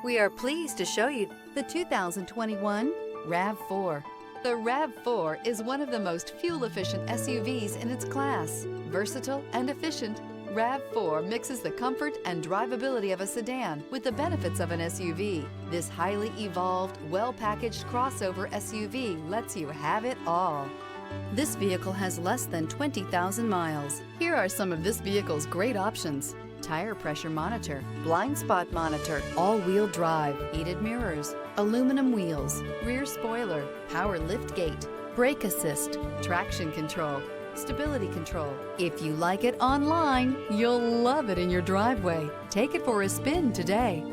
We are pleased to show you the 2021 RAV4. The RAV4 is one of the most fuel-efficient SUVs in its class. Versatile and efficient, RAV4 mixes the comfort and drivability of a sedan with the benefits of an SUV. This highly evolved, well-packaged crossover SUV lets you have it all. This vehicle has less than 20,000 miles. Here are some of this vehicle's great options: tire pressure monitor, blind spot monitor, all-wheel drive, heated mirrors, aluminum wheels, rear spoiler, power lift gate, brake assist, traction control, stability control. If you like it online, you'll love it in your driveway. Take it for a spin today.